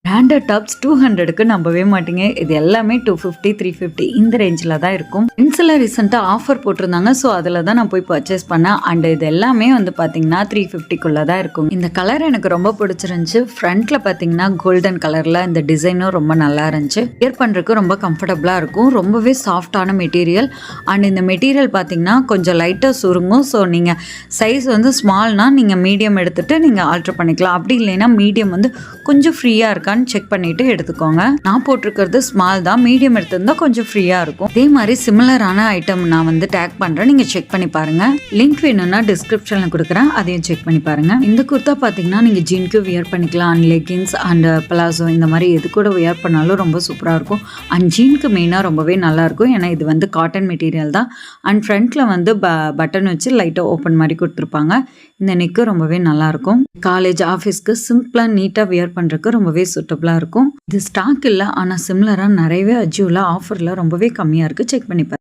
Branded tops 200க்கு நம்பவே மாட்டீங்க. இது எல்லாமே 250 350 இந்த ரேஞ்சில் தான் இருக்கும். இன்சில் ரீசெண்டாக ஆஃபர் போட்டிருந்தாங்க. ஸோ அதில் தான் நான் போய் பர்ச்சேஸ் பண்ணேன். அண்ட் இது எல்லாமே வந்து பார்த்தீங்கன்னா 350க்குள்ளே தான் இருக்கும். இந்த கலர் எனக்கு ரொம்ப பிடிச்சிருந்துச்சு. ஃப்ரண்ட்டில் பார்த்தீங்கன்னா கோல்டன் கலரில் இந்த டிசைனும் ரொம்ப நல்லா இருந்துச்சு. வியர் பண்ணுறதுக்கு ரொம்ப கம்ஃபர்டபுளாக இருக்கும். ரொம்பவே சாஃப்டான மெட்டீரியல். அண்ட் இந்த மெட்டீரியல் பார்த்தீங்கன்னா கொஞ்சம் லைட்டாக சுருங்கும். ஸோ நீங்கள் சைஸ் வந்து ஸ்மால்னால் நீங்கள் மீடியம் எடுத்துகிட்டு நீங்கள் ஆல்ட்ரு பண்ணிக்கலாம். அப்படி இல்லைன்னா மீடியம் வந்து கொஞ்சம் ஃப்ரீயாக இருக்கான்னு செக் பண்ணிட்டு எடுத்துக்கோங்க. நான் போட்டிருக்கிறது ஸ்மால் தான். மீடியம் எடுத்திருந்தா கொஞ்சம் ஃப்ரீயா இருக்கும். இதே மாதிரி சிமிலரான ஐட்டம் நான் வந்து டேக் பண்றேன். நீங்க செக் பண்ணி பாருங்க. லிங்க் வேணும்னா டிஸ்கிரிப்ஷன்ல கொடுக்குறேன். அதையும் செக் பண்ணி பாருங்க. இந்த குர்த்தா பாத்தீங்கன்னா நீங்க ஜீனுக்கு வியர் பண்ணிக்கலாம். அண்ட் லெகின்ஸ் அண்ட் பிளாசோ இந்த மாதிரி எது கூட வியர் பண்ணாலும் ரொம்ப சூப்பரா இருக்கும். அண்ட் ஜீனுக்கு மெயினா ரொம்பவே நல்லா இருக்கும். ஏன்னா இது வந்து காட்டன் மெட்டீரியல் தான். அண்ட் ஃப்ரண்ட்ல வந்து பட்டன் வச்சு லைட்டா ஓப்பன் மாதிரி கொடுத்துருப்பாங்க. இந்த நெக்கு ரொம்பவே நல்லா இருக்கும். காலேஜ் ஆஃபீஸ்க்கு சிம்பிளா நீட்டா வியர் பண்றதுக்கு ரொம்பவே சூட்டபிளா இருக்கும். இது ஸ்டாக் இல்லை, ஆனால் சிம்லராக நிறையவே அஜியோவில் ஆஃபரில் ரொம்பவே கம்மியாக இருக்குது. செக் பண்ணி பாருங்க.